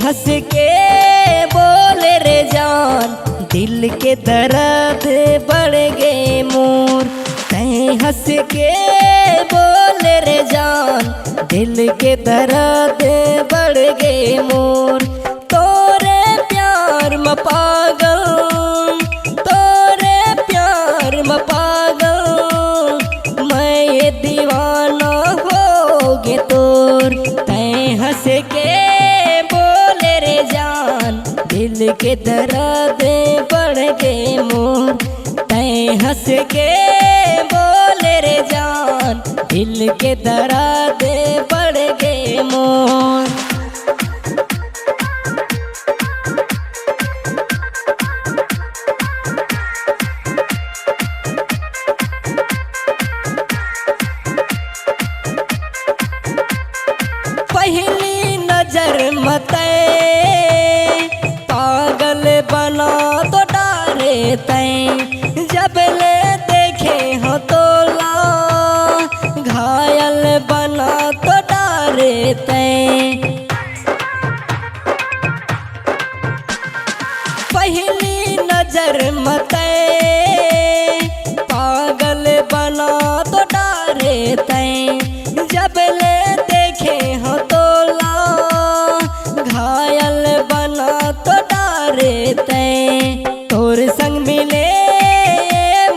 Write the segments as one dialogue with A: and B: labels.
A: हंस के बोले रे जान, दिल के दर्द बढ़ गए मोर। तैं हंस के बोले रे जान, दिल के दर्द बढ़ गए मोर। तोरे प्यार में पागल, तोरे प्यार में पागल, मैं ये दीवाना हो गे तोर। तैं हंस के बोले रे जान, दिल के दर्द बढ़ गए मोर। तैं हंस के बोले रे जान, दिल के दर्द बढ़ गए मोर। पहली नजर मते पागल बना तो डारे तैं, जब ले देखे हो तोला घायल बना तो डारे तैं। पहली नजर मते पागल बना तो डारे तैं, जब ले देखे हो तोला घायल बना तो डारे तैं। तोर संग मिले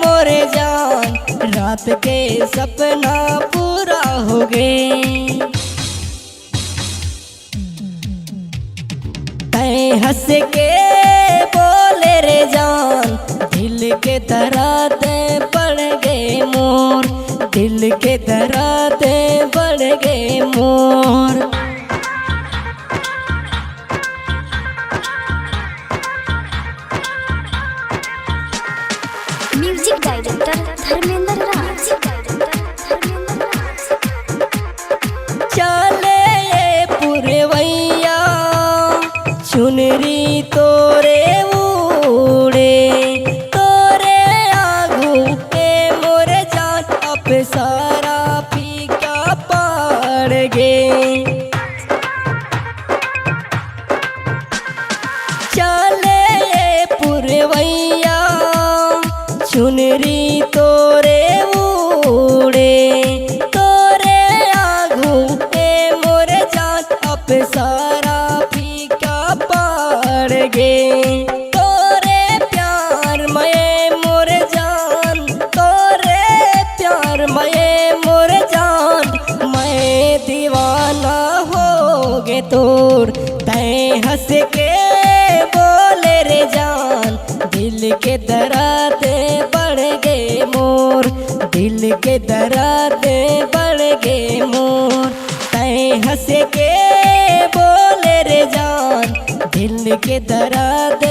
A: मोरे जान, रात के सपना पूरा हो गए। तैं हंस के बोले रे जान, दिल के दर्द बढ़ गए मोर। दिल के दर्द बढ़ गए मोर।
B: म्यूजिक डायरेक्टर धर्मेंद्र राज।
A: चले ये पुरवैया चुनरी तोरे उड़े, तोरे आगू के मोरे जान अब सारा फीका पड़ गे। चले ये पुरवैया चुनरी तोरे उड़े, तोरे आगू के मोरे जान अब सारा फीका पड़ गे। तोरे प्यार में मोरे जान, तोरे प्यार में मोरे जान, मैं दीवाना हो गे तोर। तैं हंस के बोले रे जान, दिल के दर्द बढ़ गए मोर। दिल के दर्द बढ़ गए मोर। तैं हंस के बोले रे जान, दिल के दर्द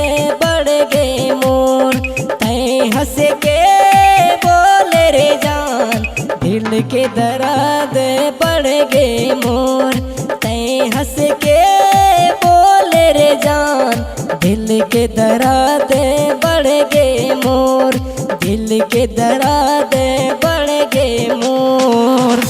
A: बढ़ गए मोर। तैं हंस के बोले रे जान, दिल के दर्द बढ़ गए मोर। तैं हंस के बोले रे जान, दिल के दर्द बढ़ गए मोर। दिल के दर्द बढ़ गए मोर।